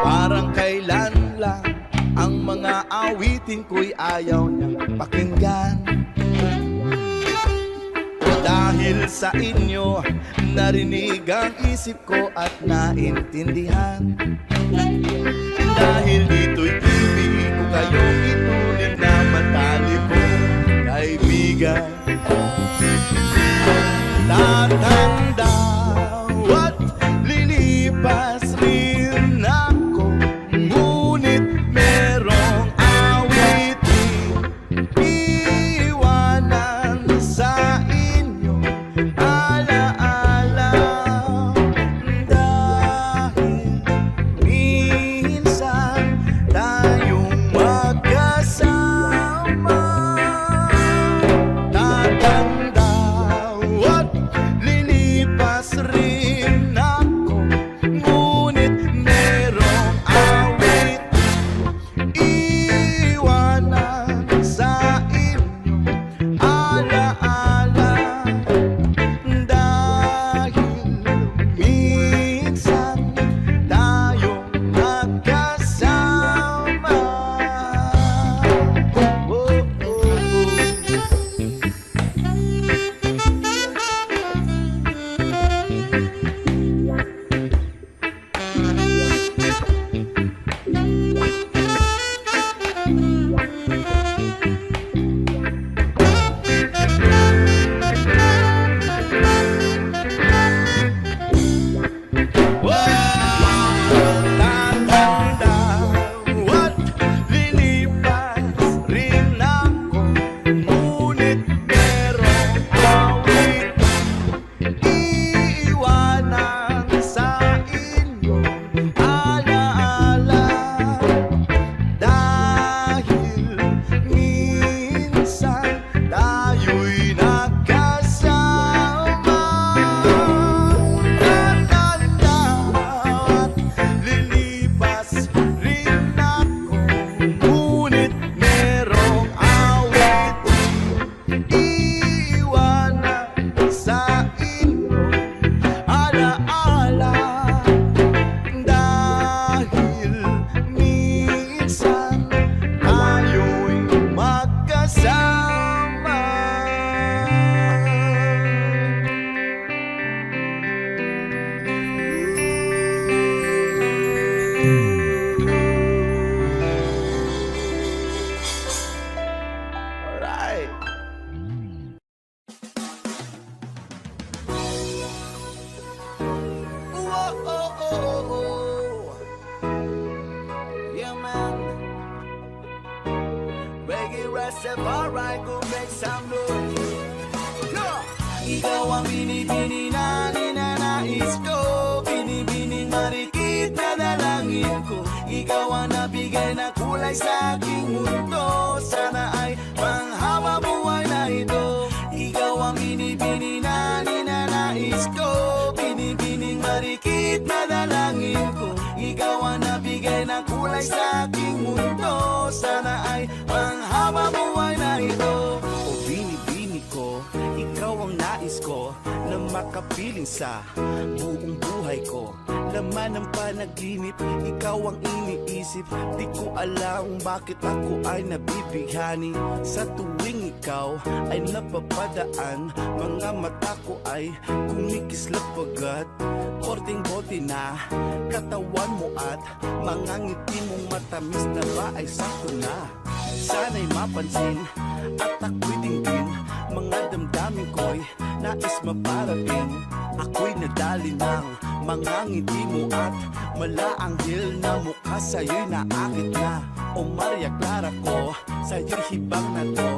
Parang kailan lang ang mga awitin ko'y ayaw niyang pakinggan. Dahil sa inyo, narinig ang isip ko at naintindihan. Dahil dito'y ibig ko kayong ituloy na matali ko, kaibigan. Tatanda at lilipas rin ako, ngunit merong awitin iwanan sa inyo alaala. Dahil minsan tayong magkasama. Tatanda at lilipas rin ako, ngunit merong awit iwanan sa inyo alaala. Dahil minsan tayong magkasama. Oh, oh, oh. Tatanda at lilipas rin ako, ngunit merong awit iiwanan sa inyo alaala. Dahil minsan tayo'y nagkasama. Tatanda at lilipas rin ako, ngunit merong awit iiwanan sa inyo alaala. Dahil minsan tayo'y magkasama. Alright. Whoa, oh, oh, oh. Yeah, man. Reggae Rastafari, go make some noise. Yeah. Ikaw ang binibini na ninanais ko, binibining marikit na dalangin ko. Ikaw ang nabigay na kulay sa aking mundo, sana ay panghaba buhay na ito. Ikaw ang binibini na ninanais ko, binibining marikit na dalangin ko. Ikaw ang nabigay na kulay sa aking mundo, sana ay panghaba buhay na ito. O binibini ko, ikaw ang nais ko na makapiling sa buong buhay ko. Laman ng panaginip, ikaw ang iniisip. Di ko alam bakit ako ay nabibighani. Sa tuwing ikaw ay napapadaan, mga mata ko ay kumikislap agad. Korting bote na katawan mo at mga ngiti mong matamis na ba ay sakto na. Sana'y mapansin at ako'y dinggin, mga damdamin ko'y nais maparating. Ako'y nadali ng mga ngiti mo at malaanghel na mukha sa'yo'y naakit na. O Maria Clara ko, sa'yo'y hibang na to.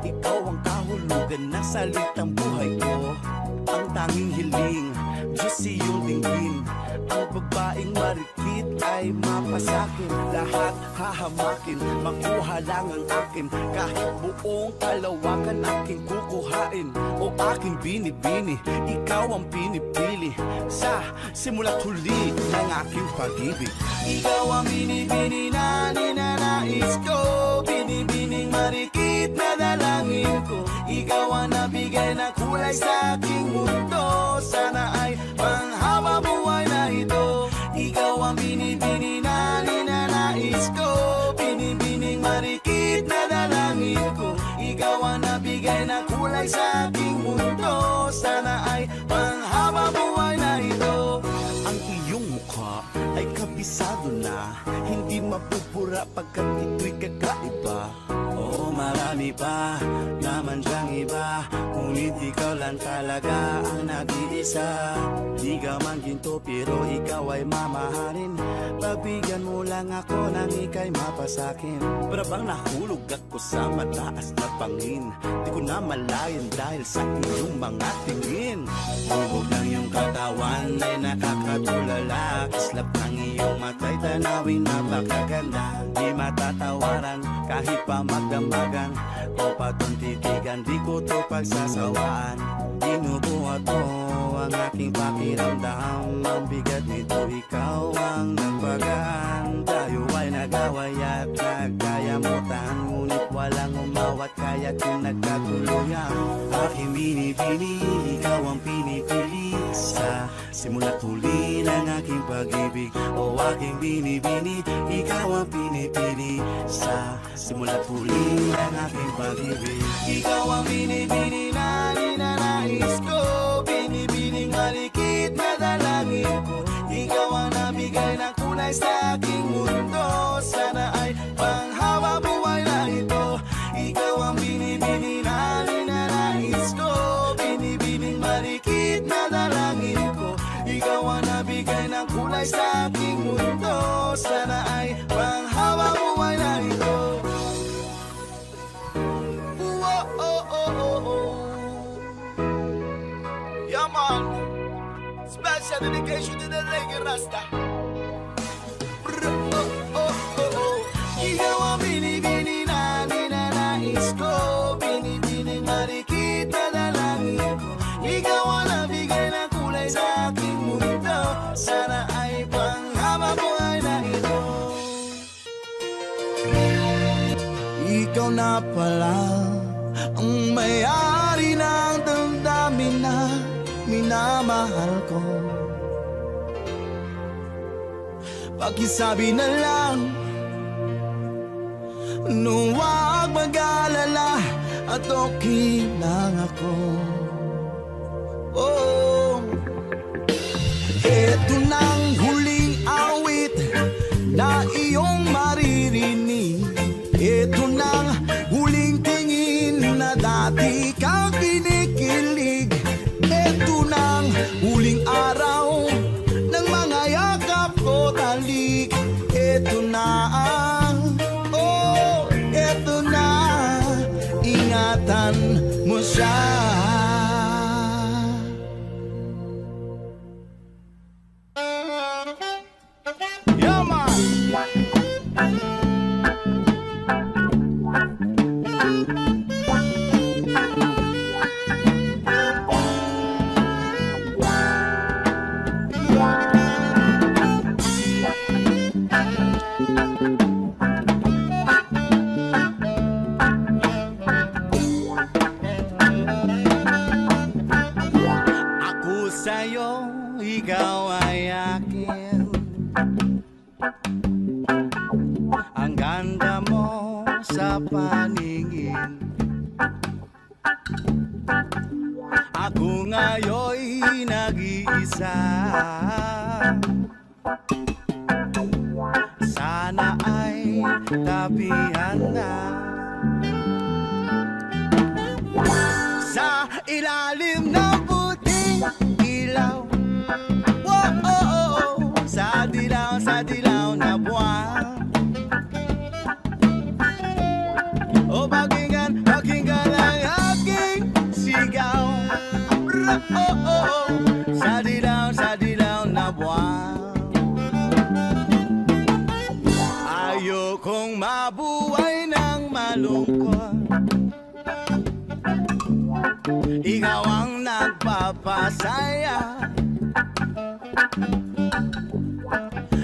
Ikaw ang kahulugan na salitang buhay ko. Ang tanging hiling, Diyos iyong dinggin. Ang babaeng marikit ay mapasakin. Lahat hahamakin, makuha lang ang akin. Kahit buong kalawakan aking kukuhain. O aking binibini, ikaw ang pinipili. Sa simula't huli ng aking pag-ibig. Ikaw ang binibini na ninanais ko, binibining marikit na dalangin ko. Ikaw ang nabigay na kulay sa aking mundo, sana ay panghaba buhay na ito. Ikaw ang binibini na ninanais ko, binibining marikit na dalangin ko. Ikaw ang nabigay na kulay sa aking mundo, sana ay panghaba buhay na ito. Ang iyong mukha ay kabisado na, hindi mapupura pagkat ito'y kakaiba. Oo, marami pa naman dyang iba, ngunit ikaw lang talaga ang nag-iisa. Di ka man ginto pero ikaw ay mamahalin, pagbigyan mo lang ako nang ika'y mapasakin. Para bang nahulog ako sa mataas na pangin, di ko na malayan dahil sa iyong mga tingin. Hubog lang yung katawan ay nakakatulala, kislap ng iyong mata'y tanawin napakaganda. Di matatawaran kahit pa magdamagan, o patong titigan, di ko to pagsasawaan. Dinubuhat mo ang aking pakiramdam, ang bigat nito ikaw ang nagpagaan. Tayo ay nag-away at nagkayamutan, ngunit walang umawat kaya't yung nagkatuluyan. Aking binibini, ikaw ang pinipili, sa simula't huli ng aking pag-ibig. O aking binibini, ikaw ang pinipili, sa simula't huli ng aking pag-ibig. Ikaw ang binibini na ninanais ko, binibining malikit na dalangin ko. Ikaw ang nabigay na kulay sa aking mundo, sana ay panghawa buhay na ito. Ikaw ang binibini na ninanais ko, binibining malikit na dalangin ko. Ikaw ang nabigay ng kulay sa aking mundo, sana ay panghawa buhay na ito. Yeah, man. Special dedication to the reggae rasta. Ikaw ang binibini na ninanais ko, binibining marikit na dalangin ko. Ikaw ang nabigay ng kulay sa aking mundo, sana ay panghaba buhay na ito. Ikaw na pala ang may-ari ng damdamin na minamahal ko. Pakisabi na lang, huwag mag-alala at okay lang ako. Oh, eto nang huling awit na iyong maririnig. Eto nang huling tingin na dati kang kinikilig. Eto nang huling araw ng mga yakap ko talik. Eto na ang, oh, eto na, ingatan mo siya. Yeah, man. Ako sa'yo, ikaw ay akin. Ang ganda mo sa paningin. Ako ngayon'y nag-iisa. Sana ay tabihan na sa ilalim ng puting ilaw. Whoa, oh, oh, oh. Sa dilaw na buwan. O pakinggan ang aking sigaw. Oh, oh, oh. Sa dilaw na buwan. Ayokong mabuhay ng malungkot. Ikaw ang nagpapasaya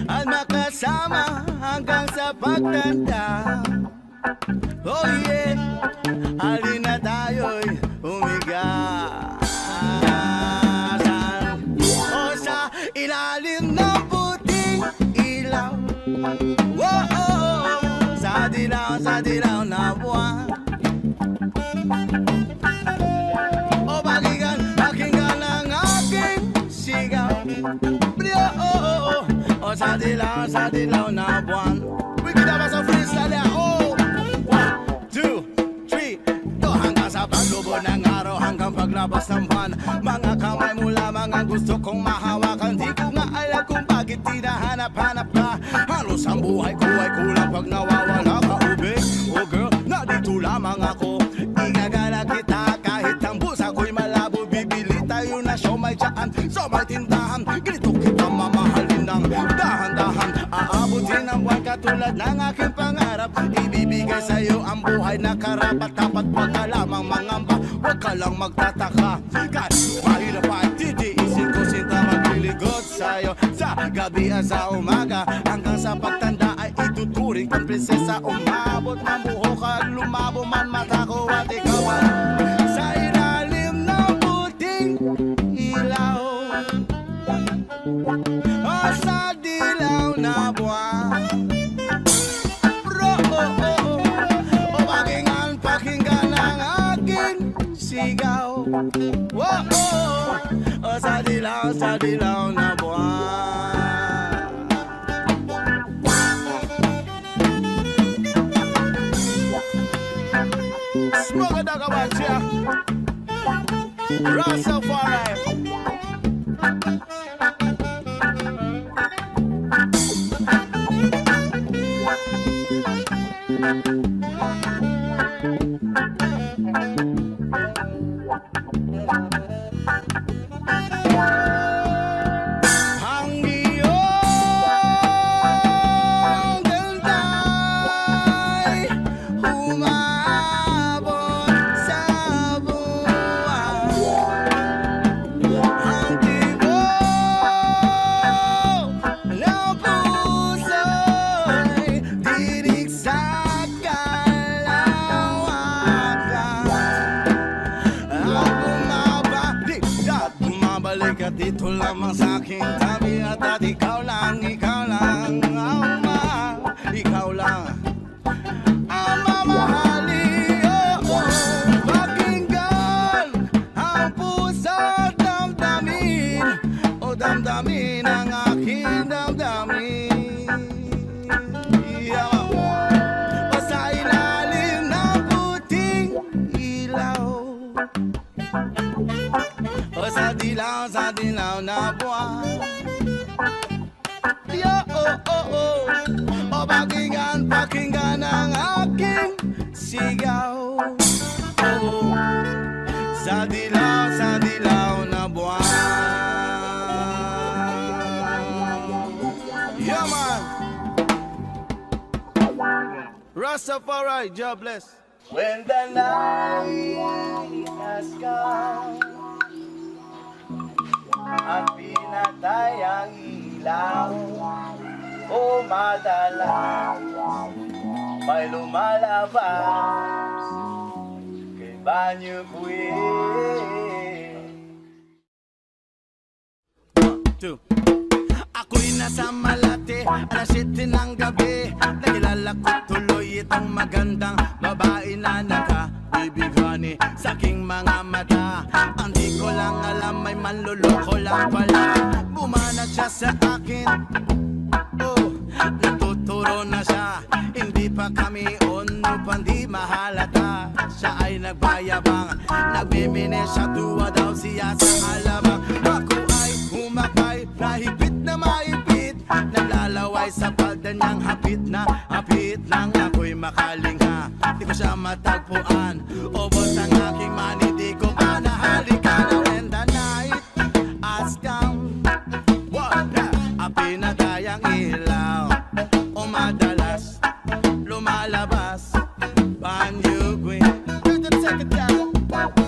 at makasama hanggang sa pagtanda. Oh yeah, halina tayo'y humiga sa ilalim ng puting O sa dilaw na buwan. We can have some freestyle there. Oh, 1, 2, 3 to hanggang sa paglubo ng araw, hanggang paglabas ng buwan. Mga kamay mo lamang ang gusto kong mahawakan. Di ko nga alam kung bakit tinahanap-hanap ka. Halos ang buhay ko ay kulang pag nawawala ka, ubig. Oh girl, nandito lamang ako. Igagala kita kahit ang busa ko'y malabo. Bibili tayo na siomay dyan sa may tindahan. Ganito kita mamahalin ng dahan-dahan. Aabutin ang buwan katulad ng aking pangarap. Ibibigay sa'yo ang buhay na karapat. Dapat wag ka lamang mangamba, wag ka lang magtataka. Kahit mahirap ay titiisin ko, sinta magliligot sa'yo sa gabi at sa umaga. Hanggang sa pagtanda ay ituturing kang prinsesa. Umabot man buhok at lumabo man mata ko at ikaw ay sa ilalim ng puting ilaw. O sa dilaw na buwan. Bro, o pakinggan ang aking sigaw. O sa dilaw na buwan. Smoke a dog about ya. Rastafari. Ang iyong ganda'y umabot sa buwan. Ang tibok ng puso'y dinig sa kalawakan. Bumabalik at dito lamang sa aking tabi. At ikaw lang ang ikaw lang ang mamahali. Pakinggan ang puso at damdamin. O damdamin ang aking damdamin. O sa ilalim ng puting ilaw. O sa dilaw na buwan. Yo, o pakinggan ang aking sigaw. Sa dilaw na buwan. Yeah, man. Rastafari, God bless. When the night has come at pinatay ang ilaw, o madalas may lumalabas kay Banyo Buwin. 1, 2. Ako'y nasa Malate, alas 7 ng gabi. Nakilala ko tuloy itong magandang babae na nakaibigani sa aking mga mata. Ang di ko lang alam, may manluloko lang pala. Bumanat siya sa akin, natuturo na siya. Hindi pa kami unupan, di mahalata. Siya ay nagbayabang, nagmimini siya, tuwa daw siya sa halabang. Ako ay humakay, nahigpit na maipit, naglalaway sa palda niyang hapit lang ako'y makalingha. Di ko siya matagpuan, ubos ang aking money, di ko pa nahalikan. When the night has come, pinatay ang ilaw, o madalas lumalabas Banyo Buwin.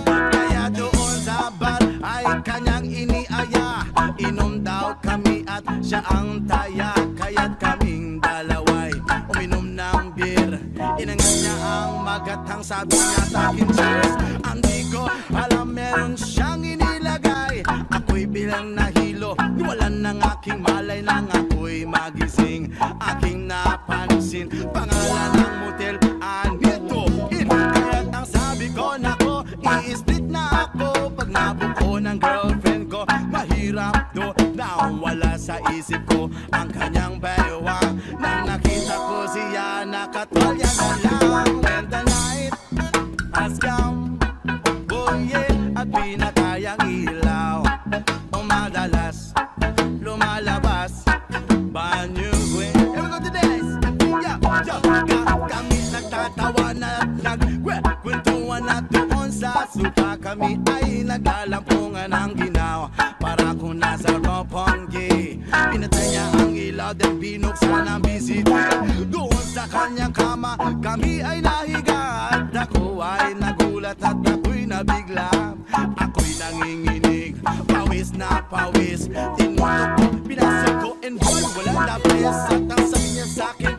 Kaya doon sa bar ay kanyang iniaya, inom daw kami at siya ang taya. Kaya't kaming dalaway uminom ng beer. Inangat niya ang magatang, sabi niya sa akin cheers. Hindi ko alam meron siyang inilagay. Ako'y bilang nahilo, niwalan ng aking malay nang ako'y magising. Aking napansin, pangalan ng motel, Anito Inn. Kaya't ang sabi ko, nako, i-split na ako. Pag nabuko ng girlfriend ko, mahirap do na wala sa isip ko. ang kanyang baywang. Nang nakita ko siya, nakatolya na lang. When the night has come, oh yeah, at pinatayang ilaw, madalas lumalabas banyo queen. Here we go to this. Kami nagtatawa na nagkwentuhan na doon sa supa. Kami ay naglalampungan ng ginawa para kung nasa Roppongi. Pinatay niya ang ilaw then binuksan ang bisita. Doon sa kanyang kama kami ay nahiga. At ako ay nagulat at ako'y nabigla. Ako'y nanginginig, pawis na pawis. Tinutok ko, pinasok ko and boy, walang lapis. At ang sabi niya sa'kin,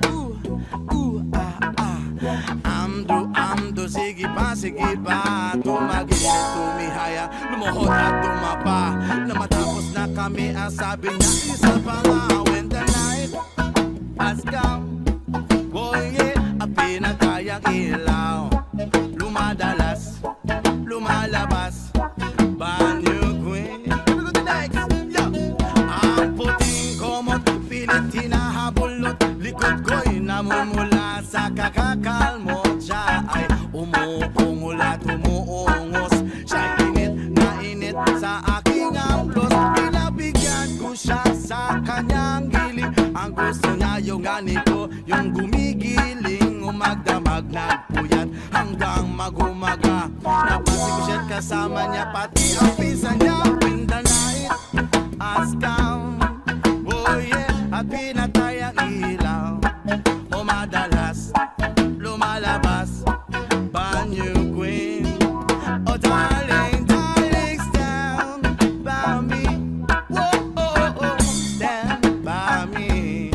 amdo, sige pa. Tumagilid, tumihaya, lumuhod at tumapa. Na matapos na kami, ang sabi niya, isa pa nga. When the night has come, oh yeah, at pinatayang ilaw, lumalabas banyo queen. Go to next. Yo. Ang puting komot, pilit hinahabulot, likod ko'y namumula sa kakakalmot. Siya ay umuungol at umuungos, siya'y init sa aking amplos. Pinabigyan ko siya sa kanyang giling. Ang gusto niya yung ganito, yung gumigiling, umagdamag nagpuyat hanggang magumaga. Napansin ko siya kasama niya, pati ang pinsan niya. When the night has come, oh yeah, at pinatay ang ilaw, o madalas lumalabas banyo queen. Oh darling, stand by me. Whoa, stand by me.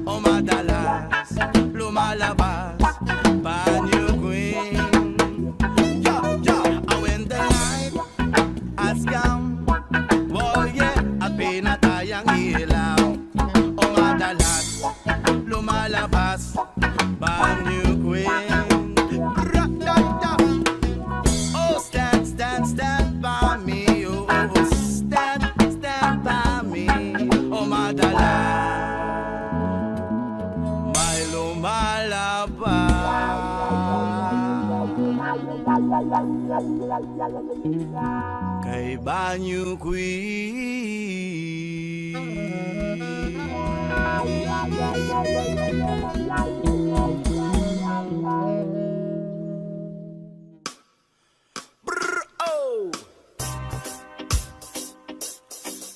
O madalas lumalabas banyo queen. When the night has come, oh yeah, at pinatay ang ilaw, o madalas lumalabas banyo queen. Oh, stand by me. Oh, stand by me. Oh, madalas may lumalabas. Kay banyo queen.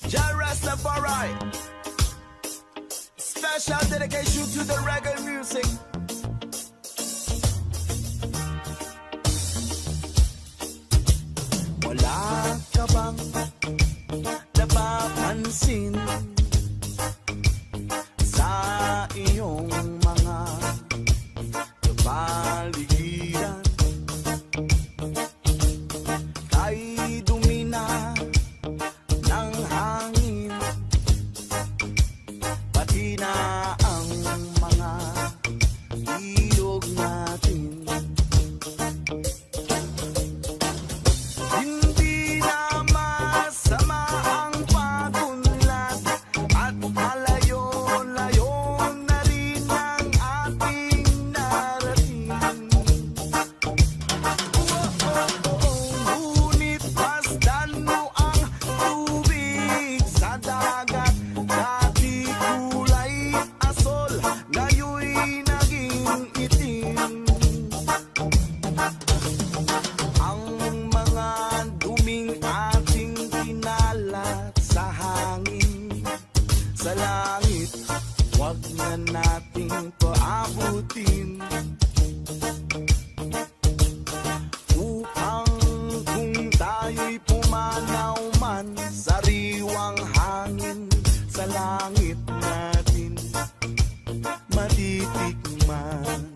Jah Rastafari, special dedication to the reggae music. Wala ka bang napapansin sa iyong mga kapaligiran? Kay dumi na ng hangin, pati na ang mga ilog natin. Hindi na masama ang pagunlad at malayo-layo na rin ang ating narating. Ngunit pasdan mo ang tubig sa dagat, dati kulay asol, ngayoy naging itim. Ang mga duming ating kinalat sa hangin, sa langit, wag na nating paabutin. Upang kung tayo'y pumanaw man, sariwang hangin sa langit natin matitikman.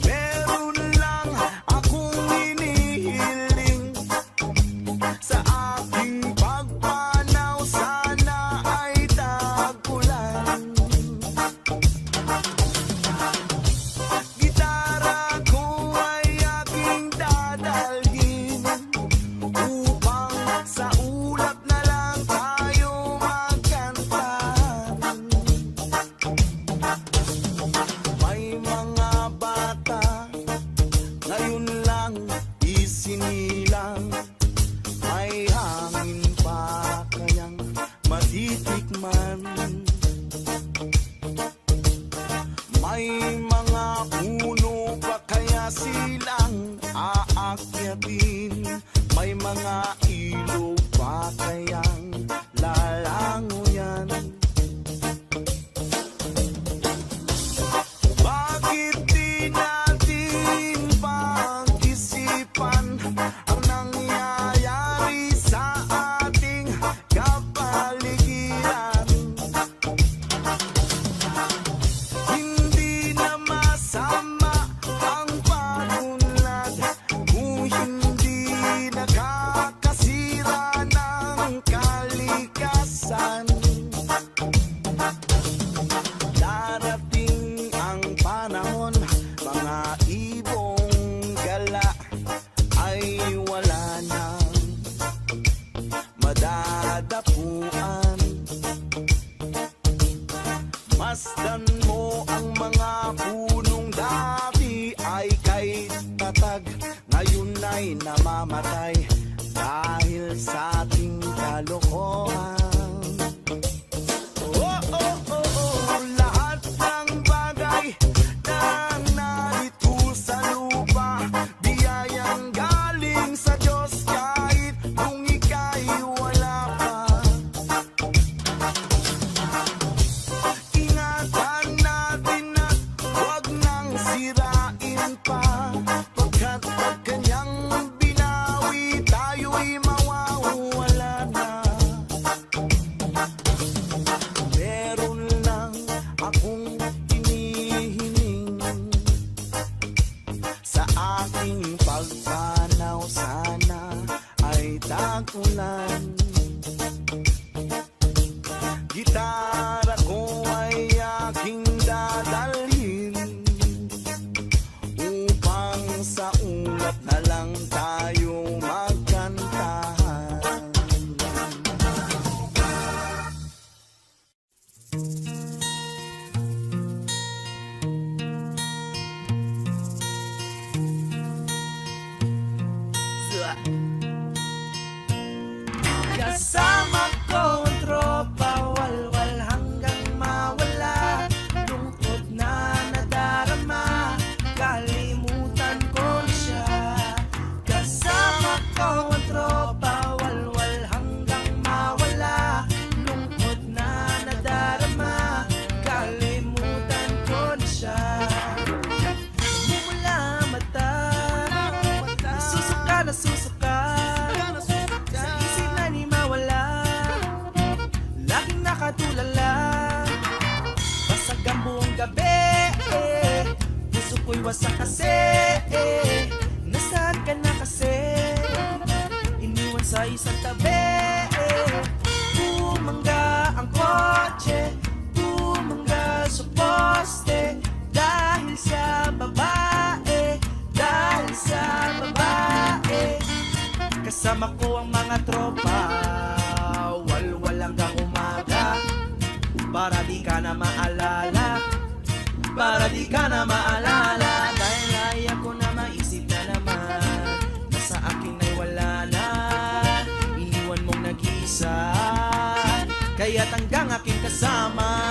Meron lang akong inihiling sa aking pagpanaw, sana ay tag-ulan. naman. May mga puno pa kaya silang aakyatin? May mga ilog pa kayang lalangoyan? Bakit di natin pag-isipan ang nangyayari sa ating kapaligiran? Hindi na masama ang pagunlad kung hindi nakakasira ng kalikasan. Darating ang panahon, mga ibong gala ay wala nang madadapuan. Masdan mo ang mga punong dati ay kay tatag, ngayon ay namamatay dahil sa ating kalokohan. Oh, oh, oh, oh, lahat ng bagay na narito sa lupa, biyayang galing sa Diyos kahit kung ika'y wala pa. Ingatan natin at huwag nang sirain pa, pagkat pag kanyang binawi tayo'y mawawala na. Meron lang akong hinihiling sa aking pagpanaw, sana ay tagulan. Gitara ko ay aking dadalhin upang sa ulap na lang tayo magkantahan. Kasama ko ang tropa, walwal hanggang mawala. Lungkot na nadarama, kalimutan ko na siya. Kasama ko ang tropa, walwal hanggang mawala. Lungkot na nadarama, kalimutan ko na siya. Mumula mata, nasusuka, nasusuka. Sa isip na ni mawala, laging nakatulala. Basag ang buong gabi, puso ko'y wasak kasi. Nasaan ka na kasi? Iniwan sa isang tabi. Bumangga ang kotse, bumangga sa poste. Dahil sa babae, dahil sa babae. Kasama ko ang mga tropa, walwal hanggang umaga. Para di ka na maalala, para di ka na maalala. Dahil ay ako na maisip na naman, na sa akin ay wala na. Iniwan mong nag-iisa, kaya't hanggang aking kasama.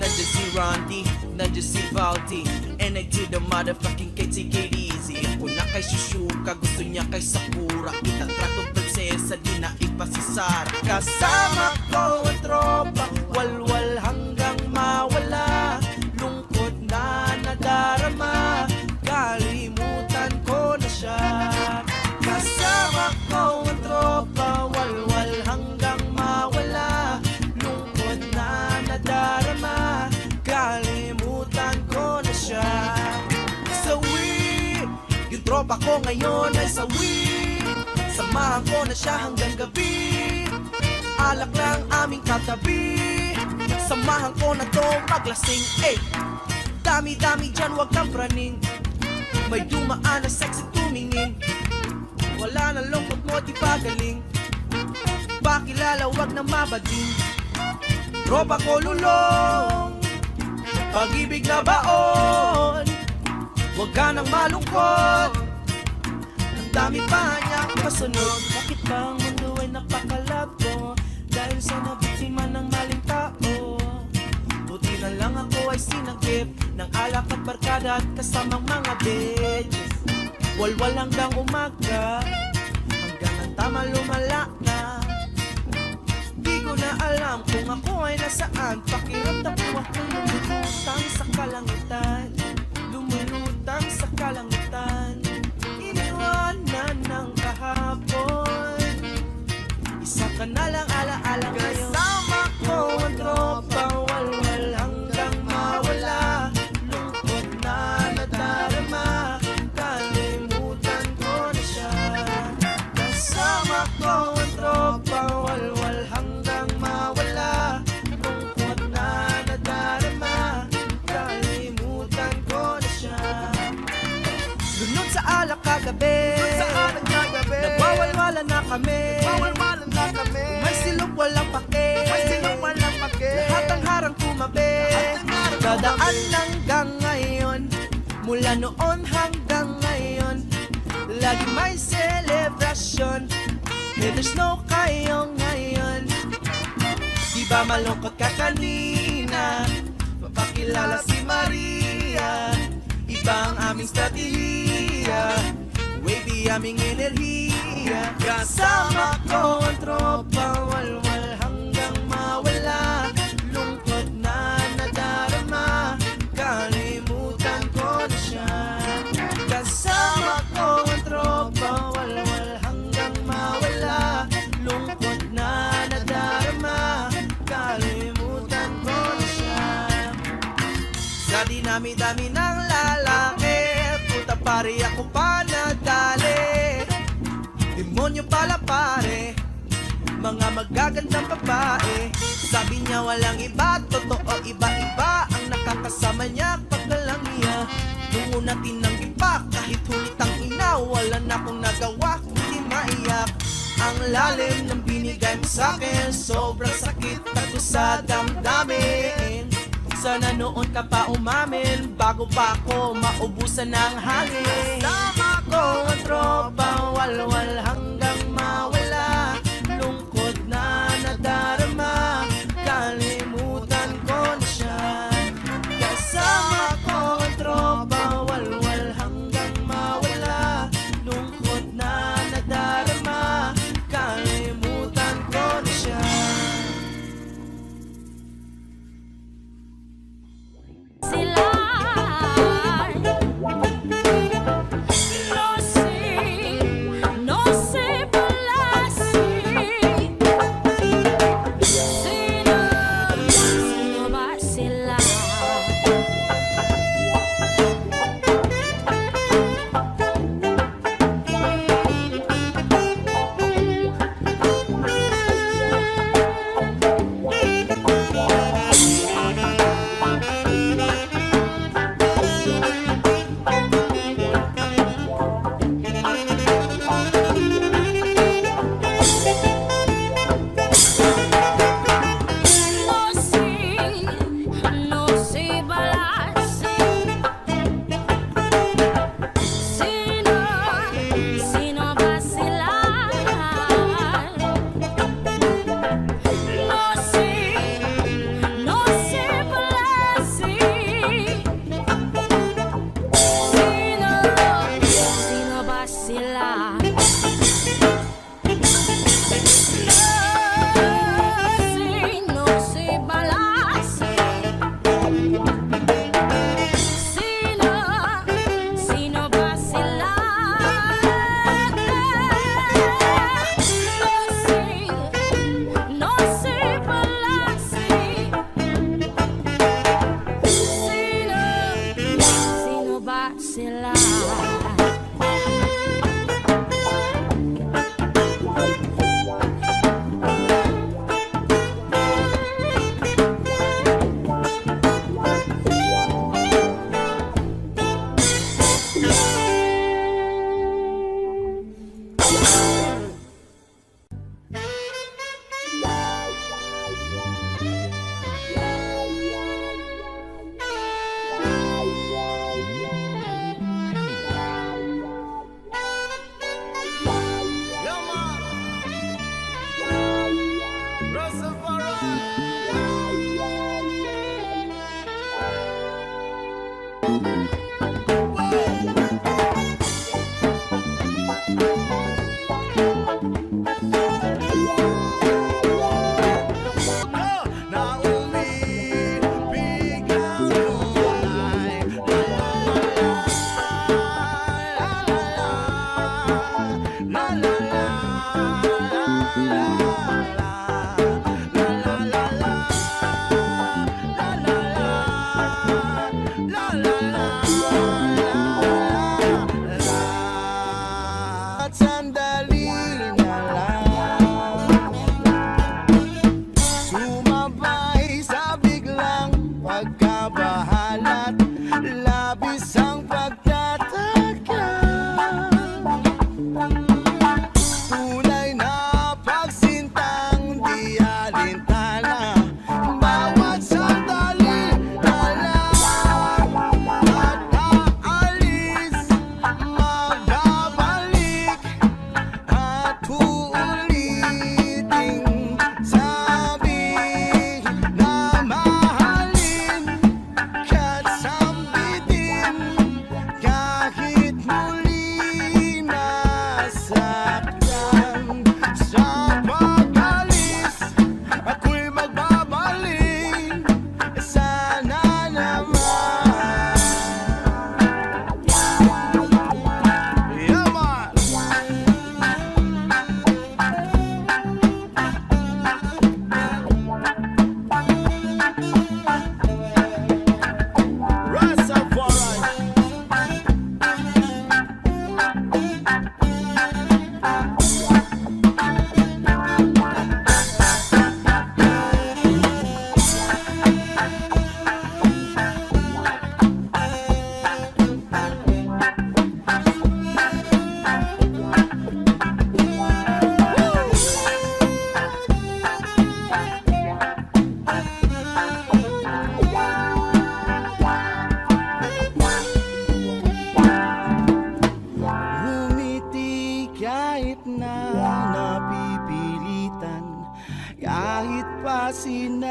Nandiyan si Randy, nandiyan si Valdi, and I do the motherfucking take it easy. Ako na kay Shushuka, gusto niya kay Sakura. Kitang trato prinsesa, di na ipasisara. Kasama ko ang tropa, walwal hanggang mawala. Lungkot na nadarama, kalimutan ko na siya. Kasama ko ang tropa, walwal hanggang mawala. Lungkot na nadarama, kalimutan ko na siya. Sawi, yung tropa ko ngayon ay sawi. Samahan ko na siya hanggang gabi. Alak lang aming katabi, samahan ko na to maglasing. Dami-dami dyan, wag kang praning. May dumaan na sexy tumingin. Wala na lungkot mo, di pagaling. Pakilala, wag na mabading. Tropa ko lulong, pag-ibig na baon. Huwag ka nang malungkot, ang dami pa niyang kasunod. Bakit ba ang mundo ay napakalabo? Dahil sa nabiktima ng maling tao. ay sinagip ng alak at barkada at kasamang mga bitches. Walwal hanggang umaga, hanggang ang tama lumala na. Di ko na alam kung ako ay nasaan. Pakiramdam ko ako lumulutang sa kalangitan, lumulutang sa kalangitan. Iniwanan ng kahapon, isa ka na lang alaala ngayon. Kasama ko ang tropa, walwal hanggang mawala. Lungkot na nadarama, kalimutan ko na siya. Kasama ko ang tropa, walwal hanggang mawala. Lungkot na nadarama, kalimutan ko na siya. Lunod sa alak kagabi, nagwawalwala na kami. May silog walang pake, lahat ang harang tumabi. Dadaan hanggang ngayon, mula noon hanggang ngayon, lagi may celebration. Haters know kayo ngayon. Di ba malungkot ka kanina, mapakilala si Maria. Iba ang aming strategiya, wavy aming enerhiya. Kasama ko ang tropa, walwal hanggang mawala. Lungkot na nadarama, kalimutan ko na siya. Kasama ko ang tropa, walwal hanggang mawala. Lungkot na nadarama, kalimutan ko na siya. Sa dinami-dami ng lalaki, puta pare ako pa nadali. Demonyo pala pare, mga magagandang babae. Sabi niya walang iba, totoo iba-iba ang nakakasama niya pag nalang niya. Nung una tinanggi pa, kahit hulit ang ina, wala na akong nagawa, hindi maiyak. Ang lalim ng binigay mo sa'kin, sobrang sakit ako sa damdamin. Sana noon ka pa umamin, bago pa ako maubusan ng hangin. Sama ko ang tropa, walwal hanggang mawala. Lungkot na nadarama, kalimutan ko na siya. Kasama ko ang tropa, walwal hanggang mawala. Lungkot na nadarama, kalimutan ko na siya. Sila no sé, no sé por las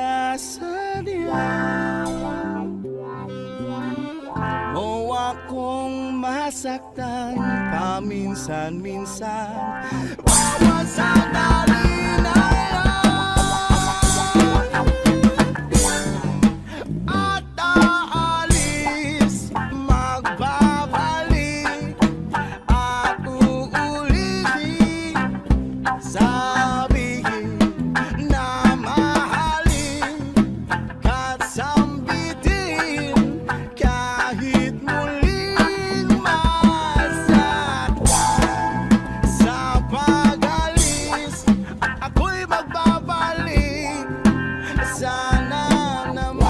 kasadya mo akong masaktan paminsan-minsan. Bawat sandali na at aalis, magbabalik at uulitin, sabihin na mahalin ka't sambitin kahit muling masaktan. Sa pag-alis, ako'y magbabalik, sana naman.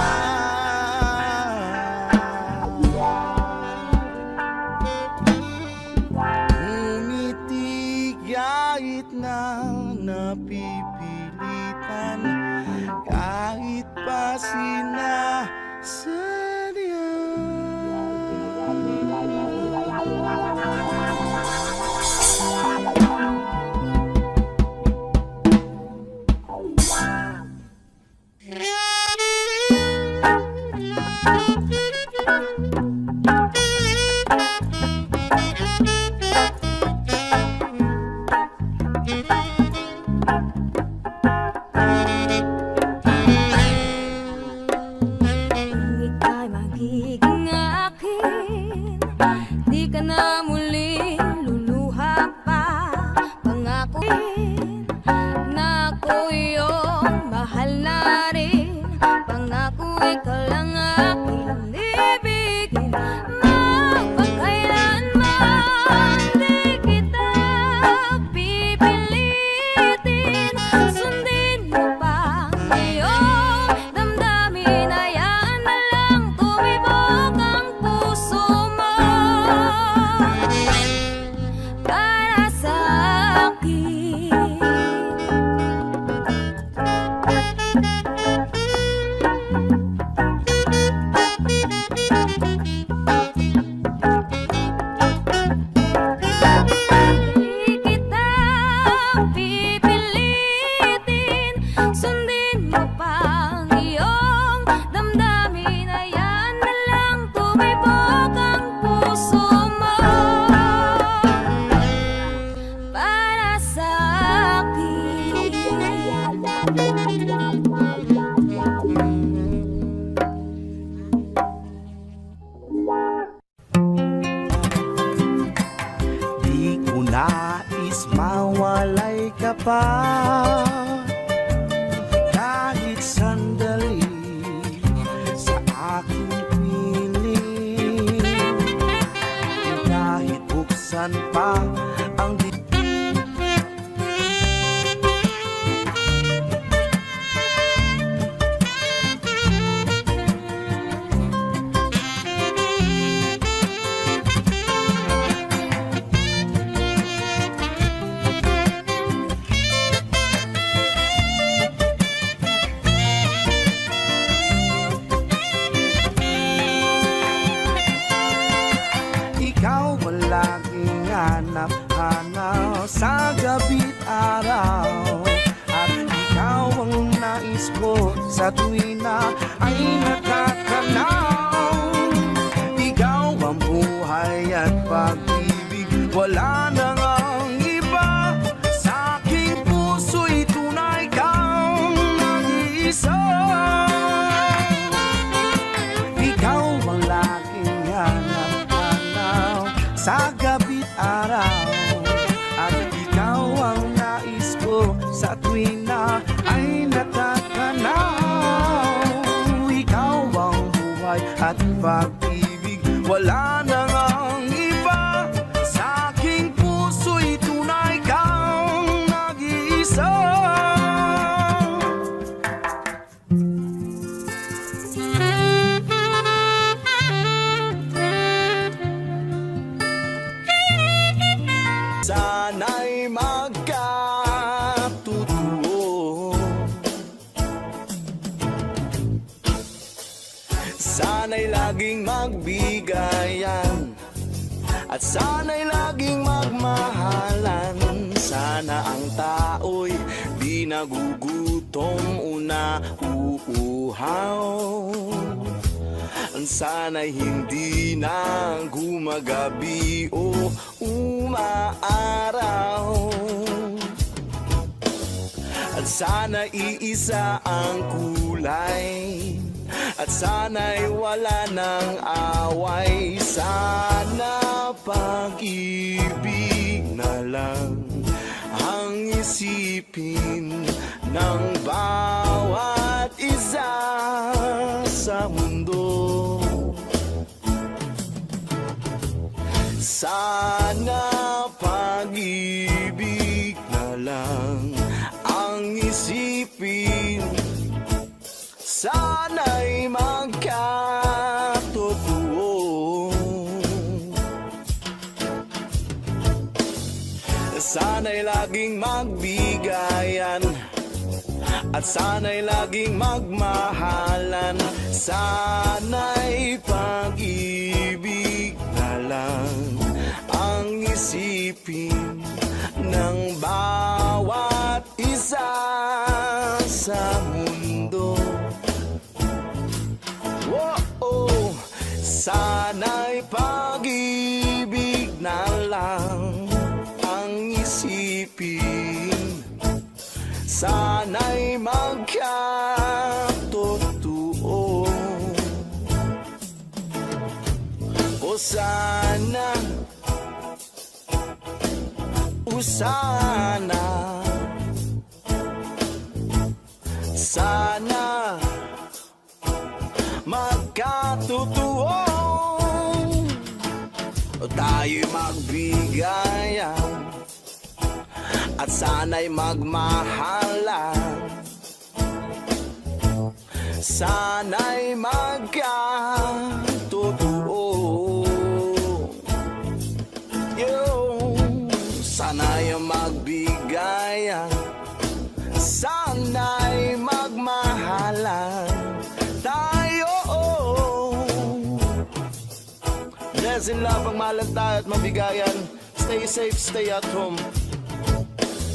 Umiti kahit na napipilitan, kahit pa sinasadya. Ika'y magiging akin, di ka na muling luluha pa. Pangako na ako iyong mahal na rin. Pangako ikaw lang aking ibigin. Magpakailanman di kita pipilitin. Sundin mo pa ang iyong damdamin. Hayaan na lang tumibok ang puso mo para sa akin. Di kita pipilitin. Sundin mo pa ang iyong damdamin. Hayaan na lang tumibok ang puso mo para sa akin. Di ko nais mawalay ka pa kahit sandali sa aking piling. Kahit buksan pa ang ikaw ang laging hanap-hanap sa gabi't araw. At ikaw ang nais ko sa tuwing na ay natatanaw. Ikaw ang buhay at pag-ibig, wala nang ang iba. Sa aking puso'y tunay kang nag-iisa. Ikaw ang laging hanap-hanap sa gabi't araw. At ikaw ang nais ko sa tuwing na ay natatanaw. Ikaw ang buhay at pag-ibig, wala nang ang iba. Sa aking puso'y tunay kang nag-iisa. Sana'y magkatotoo, sana'y laging magbigayan, at sana'y laging magmahalan. Sana ang tao'y di nagugutom gutom una uuhaw. Sana'y hindi na gumagabi o umaaraw. At sana iisa ang kulay, at sana'y wala ng away. Sana pag-ibig na lang ang isipin ng bawat isa sa mundo. Sana pag-ibig na lang ang isipin, sana'y magkatotoo. Sana'y laging magbigayan, at sana'y laging magmahalan. Sana'y pag-ibig na lang ang isipin ng bawat isa sa mundo. Whoa, sana'y pag-ibig na lang ang isipin, sana'y magkatotoo. O sana, o sana, sana magkatotoo. O tayo'y magbigayan, at sana'y magmahalan. Sana'y magkatotoo. Sana'y magbigayan, sana'y magmahalan tayo. Blessing love ang mahalan tayo at mabigayan. Stay safe, stay at home.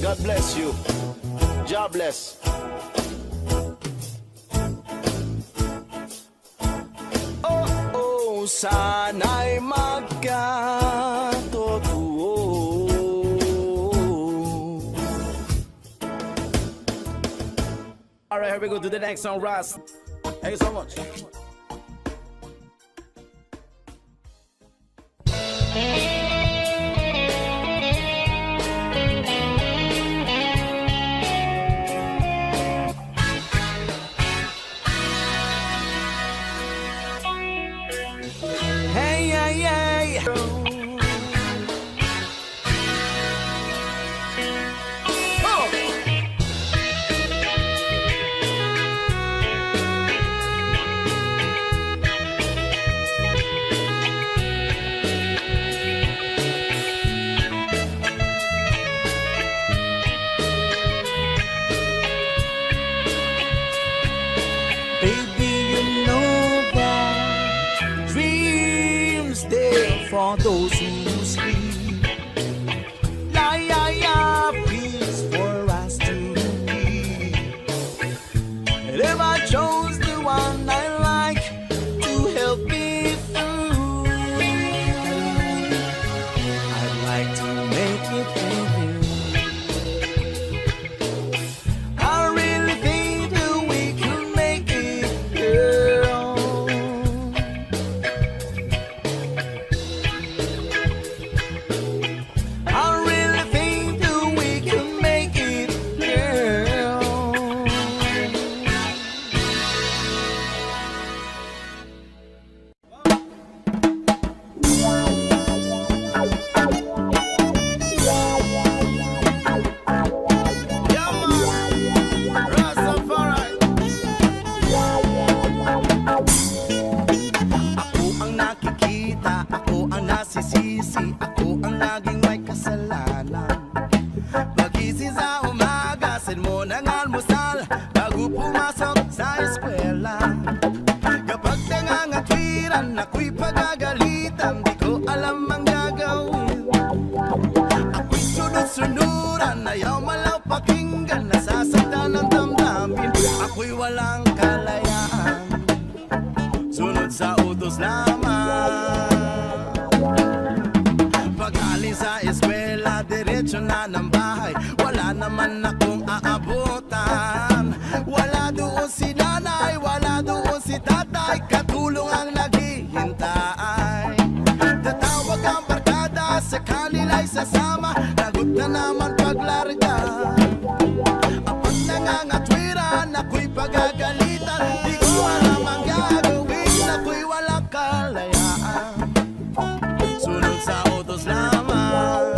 God bless you. God bless. Oh, sana'y magkatotoo. Alright, here we go to the next song, Russ. Thank you so much. Hey, yeah, yeah. Oh. Baby, you know that dreams there for those who sleep. Peace for us to keep. And if I chose the one I like to help me through, I'd like to make it with you. I really think that we can make it, girl. I really think that we can make it, girl. Yeah, man. Rastafari. Ako ang nakikita, ako ang nasisisi, ako ang laging may kasalanan. Magising sa umaga, send mo ng almusal bago pumasok sa eskwela. Kapag nangangatwiran, ako'y pagagalitan, di ko alam ang gagawin. Ako'y sunod-sunuran, ayaw malaw pakinggan, nasasaktan ang damdamin. sunod sa utos lamang. Pag-aling sa eskwela, diretso na ng bahay. Wala naman akong aabutan. Wala doon si nanay, wala doon si tatay. Katulong ang naghihintay. Tatawag ang barkada, sa kanila'y sasama. Lagot na naman paglarga. Pag nangangatwiran, ako'y pagagalitan. Di ko alam ang gagawin, ako'y walang kalayaan. Sunod sa utos lamang.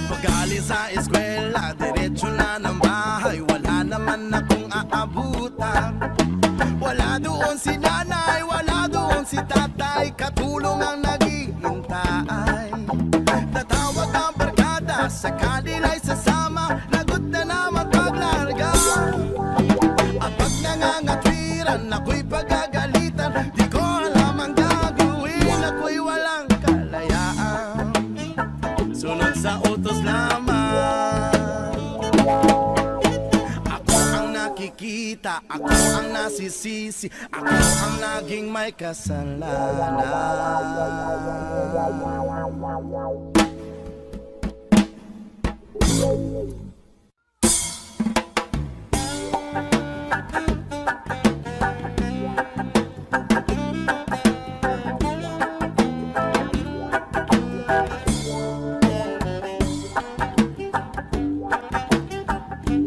Pag-alis sa eskwela, diretso na ng bahay. Wala naman akong aabutan. Wala doon si nanay, wala doon si tatay. Katulong ang naghihintay. Tatawag ang barkada, sa kanila'y sasama. Lagot na naman paglarga. Pag nangangatwiran, ako'y pagagalitan. Di ko alam ang gagawin, ako'y walang kalayaan. Sunod sa utos lamang. Ako ang nakikita, ako ang nasisisi. Ako ang naging may kasalanan.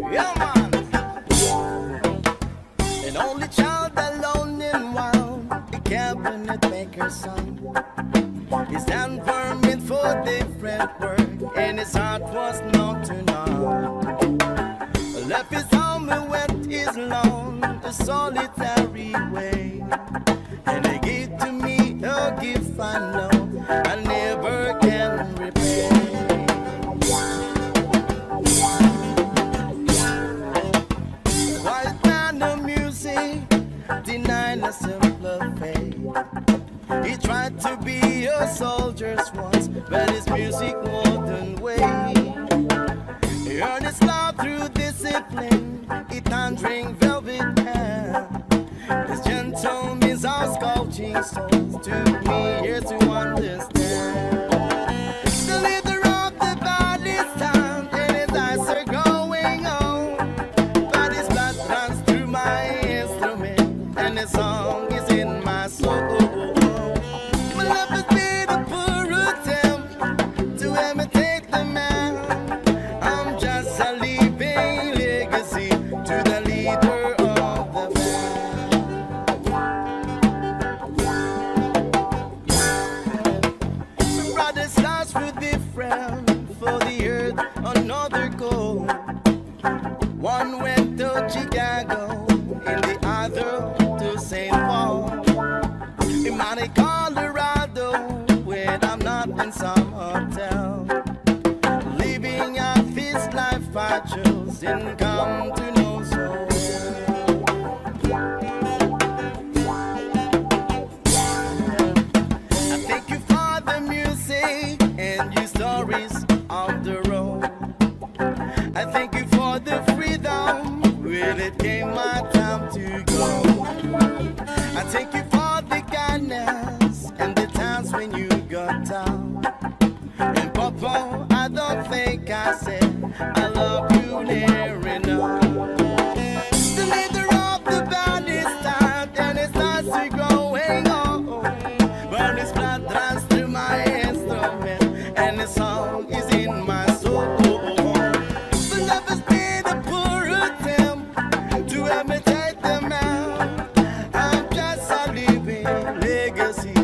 Yeah, man. An only child alone in one, a cabinet maker's son. His hand were meant for different work, and his heart was not to none. Left his home and went his lone, a solitary way. And he gave to me a gift I know I never can repay. Quiet man of music, denying a simpler fate. He tried to be a soldier's once, but his music wouldn't wait. He earned his love through discipline, he thundering velvet hair. His gentle means our sculpting souls took me years to understand. The leader of the body stand, and his eyes are going on. But his blood runs through my instrument, and his song is in my soul. My love has been a poor attempt to imitate the man. I'm just a living legacy to the leader of the band. Brothers stars were different, for the earth another goal. One went to Chicago, and the other to St. Paul. In Monte Colorado, when I'm not in some hotel, living a this life I chose and come to know so well. I thank you for the music and your stories of the road. I thank you for the freedom when it came my time to go. I thank you for the kindness and the times when you got down. And Papa, I don't think I said I love you near enough. The leader of the band is tired and it starts to growing old. But his blood runs through my instrument and the song is in my soul. The love has been a poor attempt to imitate the man. I'm just a living legacy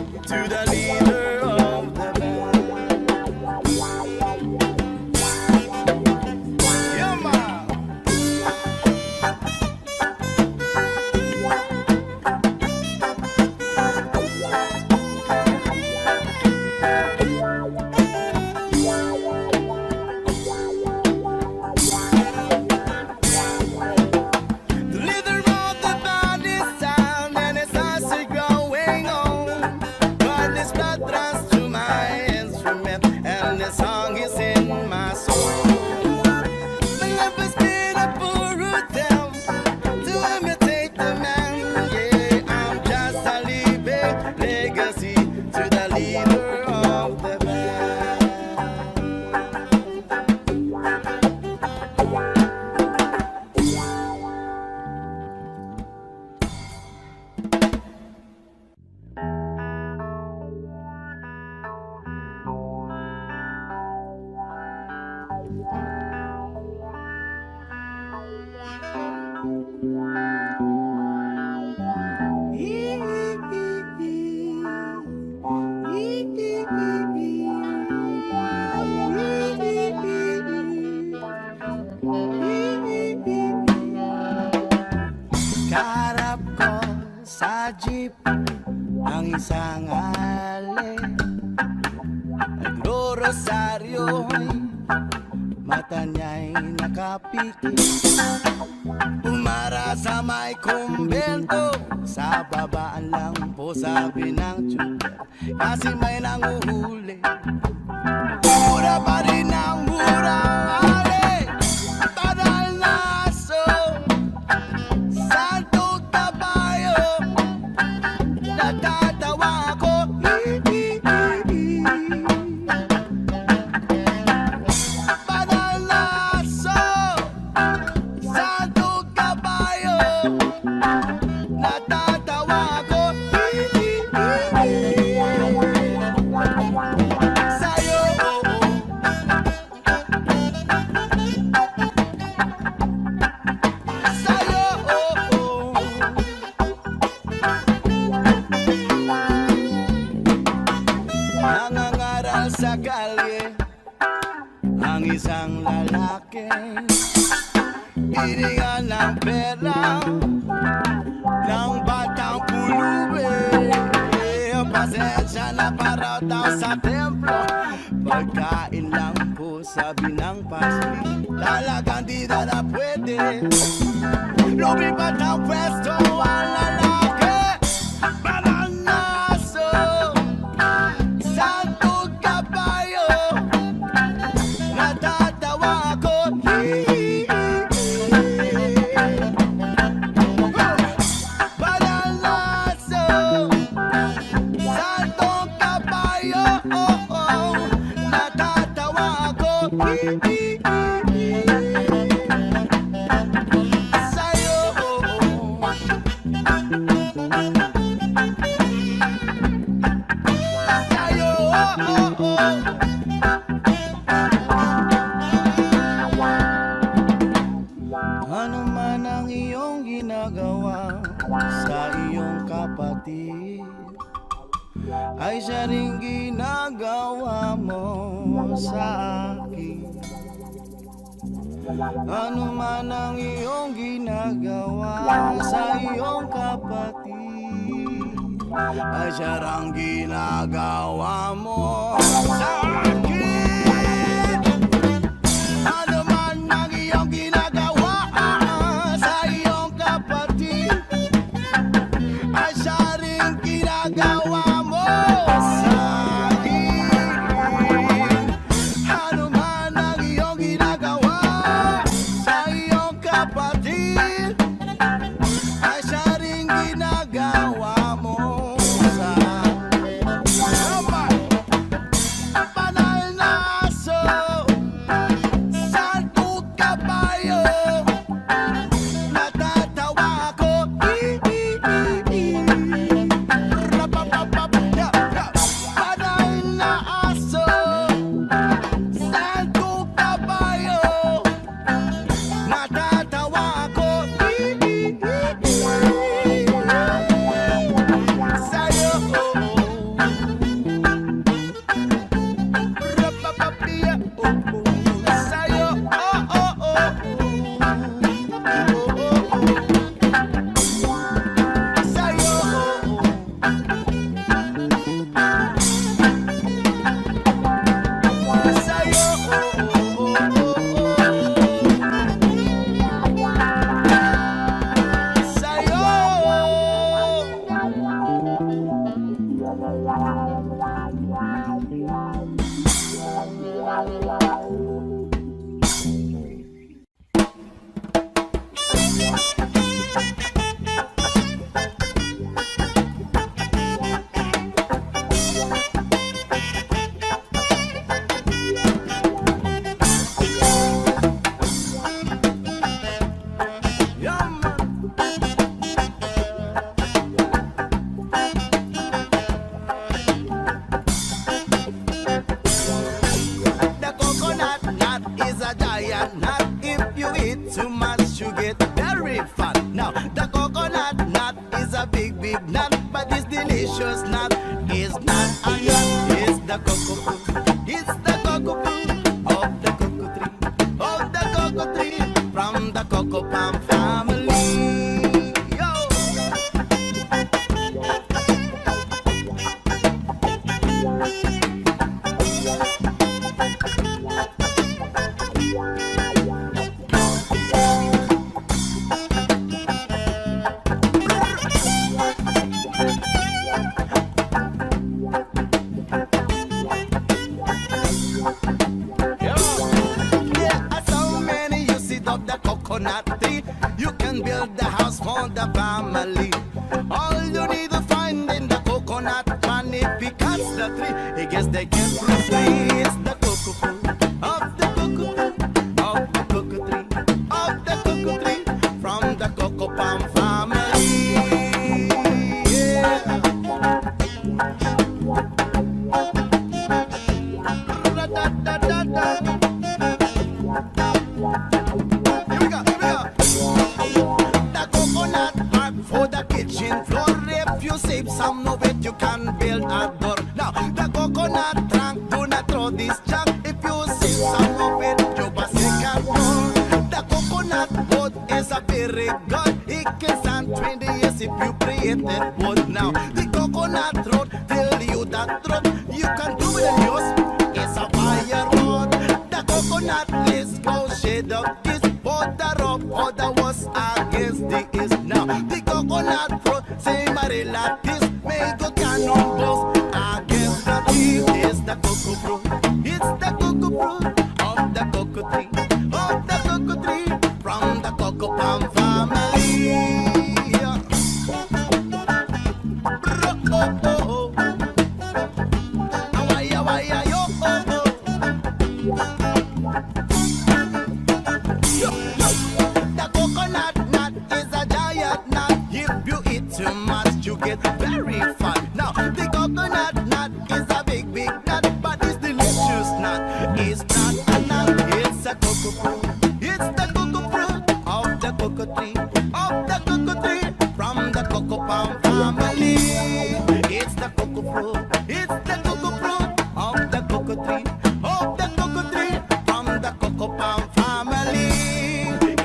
sa jeep ang isang ale. Nagro-rosaryo'y mata niya'y nakapikit. Umara sa may kumbento, sa babaan lang po sabi ng tsuper, kasi may nanguhuli. Mura pa rin ang mura, ale, tanal na aso, santo kabayo, natatawa ako. Tanal na aso, santo kabayo, natatawa ako. Sa'yo, sa'yo, nangangaral sa kalye ang isang lalaki, hiningan ng pera ng batang pulubi. Pasensya na para daw sa templo, pagkain lang po sabi ng pasli, talagang di na pwede. Lumipat ang pwesto ang lalaki, mananaso, santo kabayo, natatawa ako. Mananaso, santo kabayo, natatawa ako. Sa'yo, sa'yo, ano man ang iyong ginagawa sa iyong kapatid, ay siya ring ginagawa mo sa akin. Ano man ang iyong ginagawa sa iyong kapatid, ay siya ring ginagawa mo sa akin. Ano man ang iyong ginagawa sa iyong kapatid, ay siya ring ginagawa mo sa akin. Ano man ang iyong ginagawa sa iyong kapatid, ay siya ring ginagawa mo sa akin. Banal na aso, santo kabayo, natatawa ako. Banal na aso, santo kabayo, natatawa ako. Sa'yo, rapapapia, sa'yo, sa'yo, the coconut nut is a giant nut. If you eat too much, you get very fat. Now, the coconut nut is a big, big nut, but this delicious nut is not a nut. It's the cocoa fruit. It's the cocoa fruit of the cocoa tree, of the cocoa tree, from the cocoa palm family. Yo! All you need to find in the coconut man, if he cuts the tree, he gets the gift for free. It's the cocoa fruit of the cocoa fruit of the cocoa tree of the cocoa tree from the cocoa palm family. Yeah. Ra-da-da-da-da. Here we go, here we go. The coconut bark for the kitchen floor. If you save some of it, you can build a door. Now, the coconut trunk, do not throw this junk. If you save some of it, you pass second floor. The coconut wood is a very good. It can stand 20 years if you create it wood. Now, the coconut road tell you that road you can do it in yours. It's a fire road. The coconut list go shade of this. For the rope, for the was against the is. Now, the coconut fruit, say my relatives, may go cannonballs against the tree. It's the cocoa fruit, it's the cocoa fruit of the cocoa tree, of the cocoa tree, from the cocoa palm family. Yeah. Bro, oh, oh, oh. Awaya, awaya, yo, oh, oh. The coconut nut is a giant nut. If you eat too much, you get very fat. Now, the coconut nut is a big, big nut, but it's delicious nut. It's not a nut, it's a cocoa fruit. It's the cocoa fruit of the cocoa tree, of the cocoa tree, from the cocoa palm family. It's the cocoa fruit, it's the cocoa fruit of the cocoa tree, of the cocoa tree, from the cocoa palm family.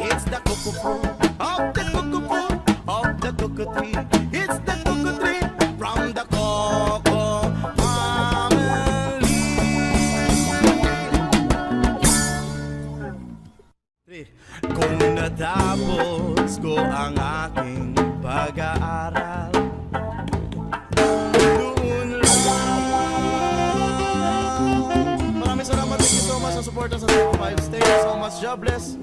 It's the cocoa fruit of the cocoa fruit of the cocoa tree. It's the cocoa tree from the cocoa family. Kung natapos ko ang aking pag-aaral, doon lang. Maraming salamat. Thank you so much sa support sa Top 5. Stay so much. God bless.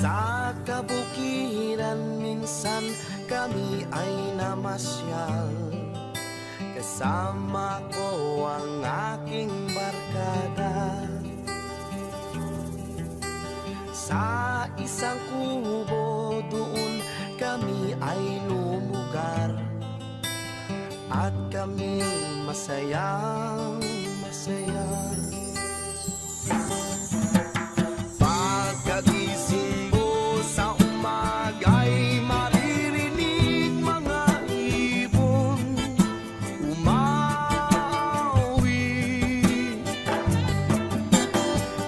Sa kabukiran minsan kami ay namasyal. Kasama ko ang aking barkada. Sa isang kubo doon kami ay lumugar. At kami masayang masaya. Pagkagising ko sa umaga'y maririnig mga ibon umawi.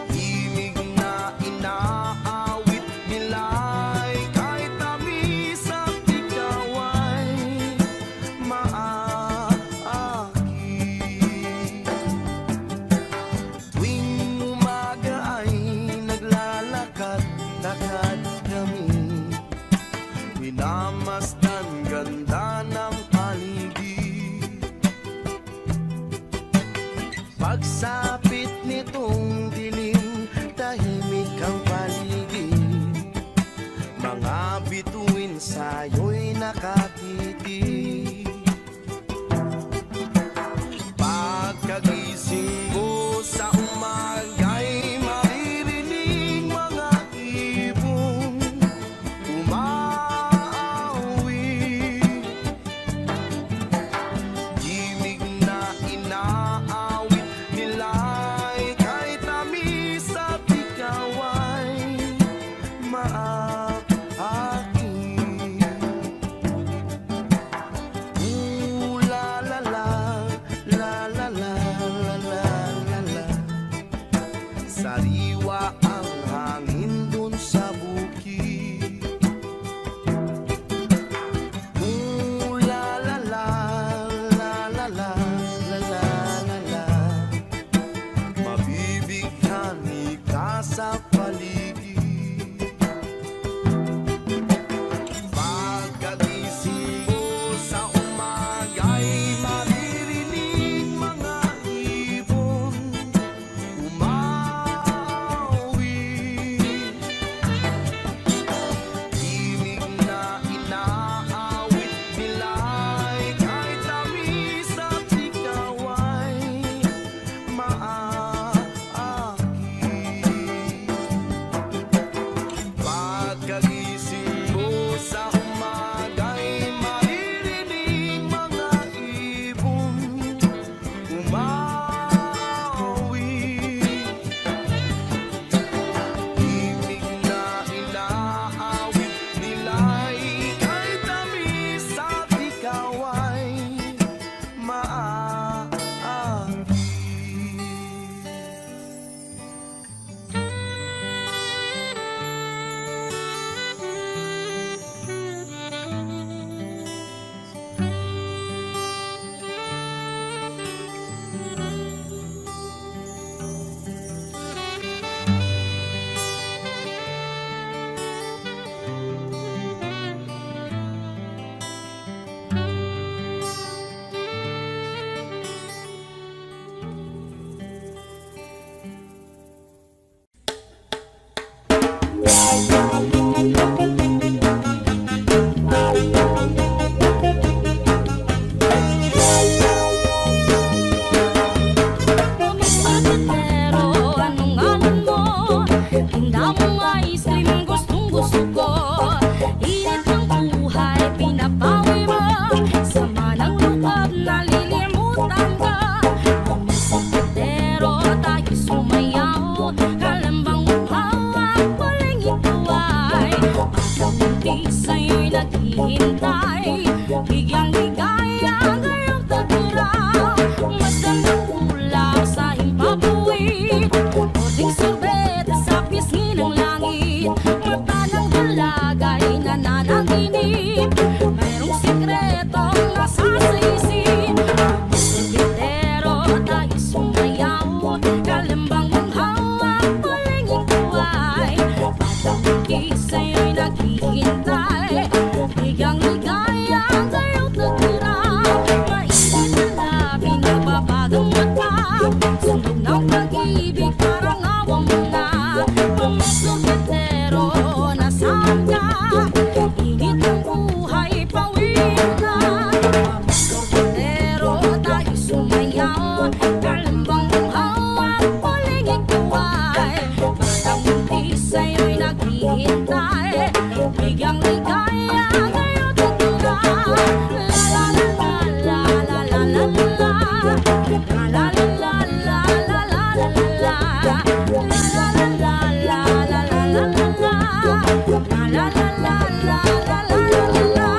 Himig na inaawit nila'y kahit tamis at ikaw ay maakit. Tuwing umaga ay naglalakad-lakad kami, minamasdan ganda ng paligid. Pagsapit nitong dilim, tahimik ang paligid. Mga bituin sa'yo'y nakatitig. Pagkagising mo sa umaga'y maririnig mga ibon umaawi. Himig na inaawit nila'y kahit tamis at ikaw ay maakit. naghihintay. Bigyang ligaya ngayong taguraw. Masandang kulang sa himpapuwid, puting sorbet sa pisngi ng langit. Mata ng dalagay nananaginip, mayroong sikretong nasa sa isip. Pero tayo sumayaw, kalimbang mong hawak, palinging tuway. Patang-uki sa'yo'y naghihintay. Bigang ligaya ngayong taguraw. Mainit na labi, nagbabagang mata. Sundog ng pag-ibig, parang awang mo na. Mga sorbetero, nasaan ka? Init ng buhay, pawin na. Mga sorbetero, tayo sumayaw. Kalimbang mong hawak, palinging tuway. Patang-uki sa'yo'y naghihintay. Bigang ligaya ngayong taguraw. La la la la la la la la la. La la la la la la la la la. La la la la la la la la la. La la la la la la la la.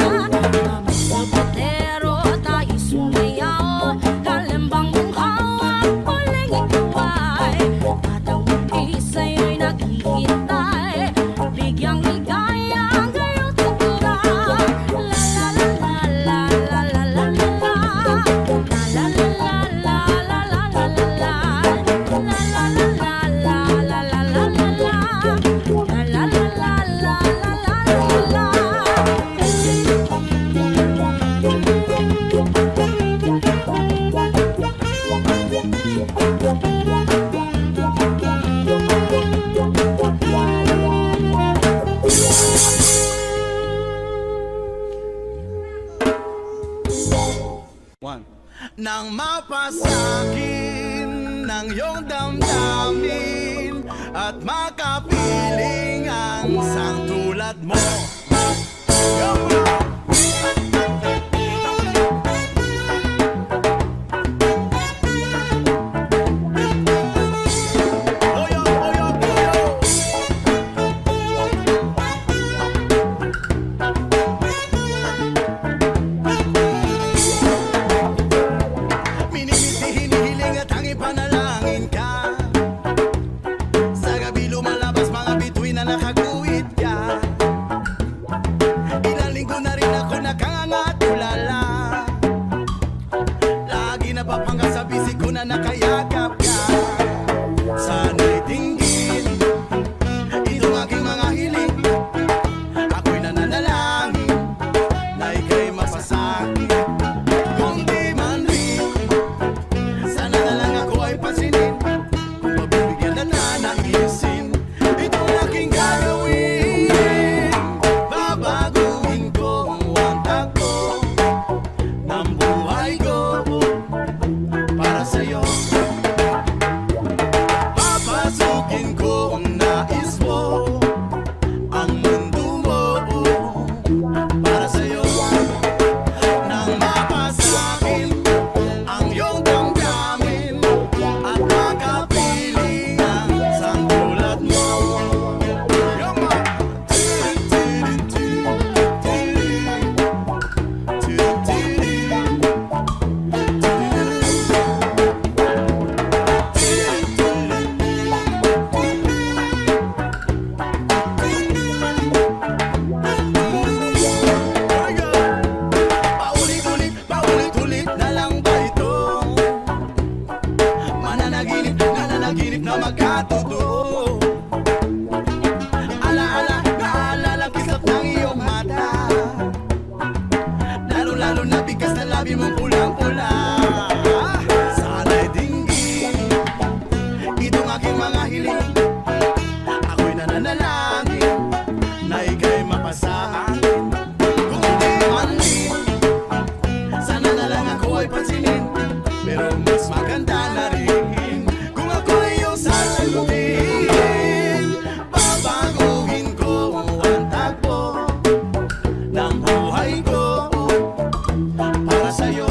Mga sorbetero, tayo sumayaw. Kalimbang mong hawak, palinging tuway. Patang-uki sa'yo'y naghihintay. Bigyang ligaya ngayong taguraw. La la la la la la la la la la. La la la la la la la la la. La la la la la la la la la la. La la la la la la One. Nang mapasakin ng iyong damdamin at makapiling ang isang tulad mo. Oyo, oyo, oyo. Minimiti, hinihiling at ang ipanalangin ka. Sa gabi lumalabas mga bituin na nakaguhit ka. Ilang linggo na rin ako nakangangat ulala. Lagi napapanggap sa bisig ko na nakayakap ka. Sana'y dinggin itong aking mga hiling. Ako'y nananalangin na ika'y mapasakit. Kung di man rin, sana na lang ako ay pansinin. Kung mabibigyan na nanaisin itong aking gagawin. Babaguhin ko ang takbo ng buhay ko para sa'yo. Papasukin ko ang nais mo, ang mundo mo para sa'yo. Nang mapasakin ang iyong damdamin at makapiling ang isang tulad mo. Yama! Paulit-ulit na lang ba ito? Nananaginip na magkatotoo. Alaala, naalala kislap ng iyong mata. Lalo-lalo na bigkas na labi mong pulang-pula. Sana'y dinggin itong aking mga hiling. Ako'y nananalangin na ika'y mapasakin. Kung di man din, sana na lang ako ay pansinin. Pero mas maganda na rin kung ako ay iyong sasagutin. Babaguhin ko ang takbo ng buhay ko para sa'yo.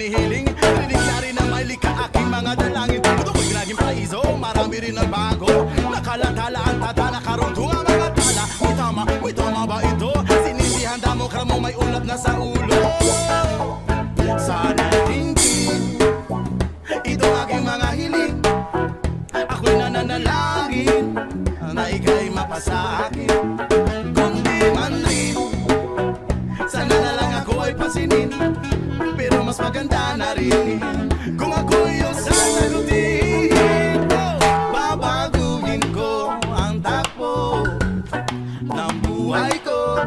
hinihiling. Rinig na rin ang may lika aking mga dalangin. Ito ko'y naging paiso, marami rin ang bago. Nakalatala ang tata, nakarundong ang mga tala. May tama ba ito? Sinindihan damo, kramo may ulat na sa ulo. Sana tingin, ito aking mga hiling. Ako'y nananalangin na ika'y mapasa akin. Kung di man rin, sana na lang ako ay pasinin. Pero mas maganda na rin kung ako yung sasagutin. Babaguhin ko ang takbo ng buhay ko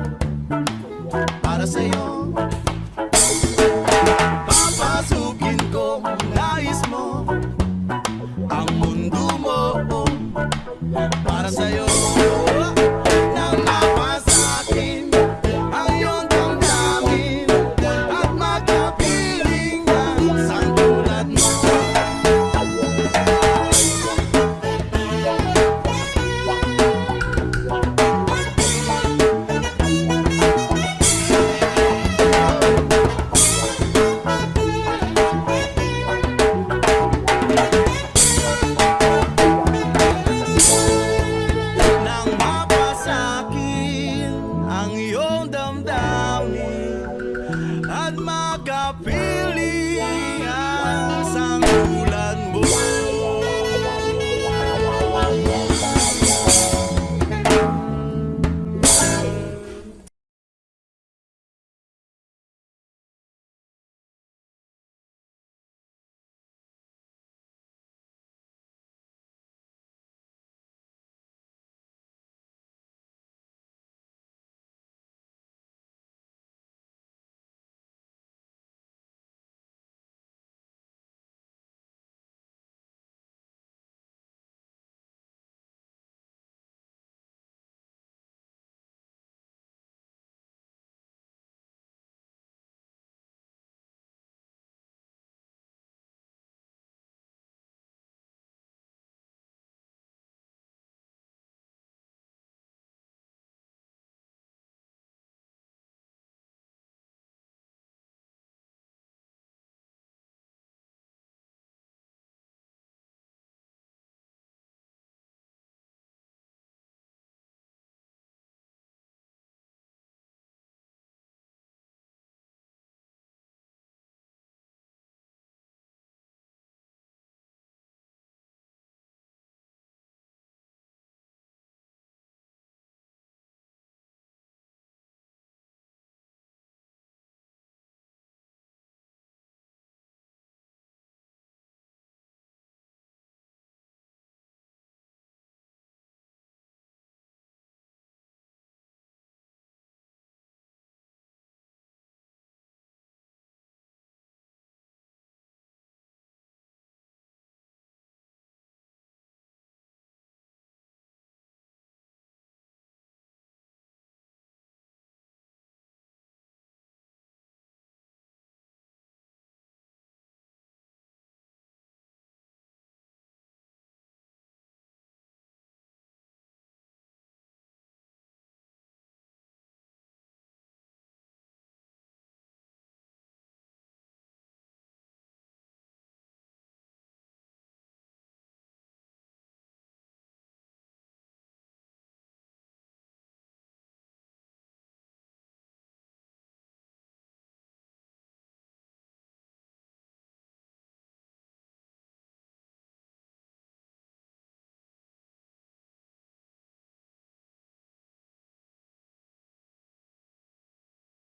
para sa'yo. Papasukin ko nais mo ang mundo mo para sa'yo. Nang mapasakin ang iyong damdamin at magkapiling ang sandulad mo. Nang mapasakin ang iyong damdamin at makapiling ang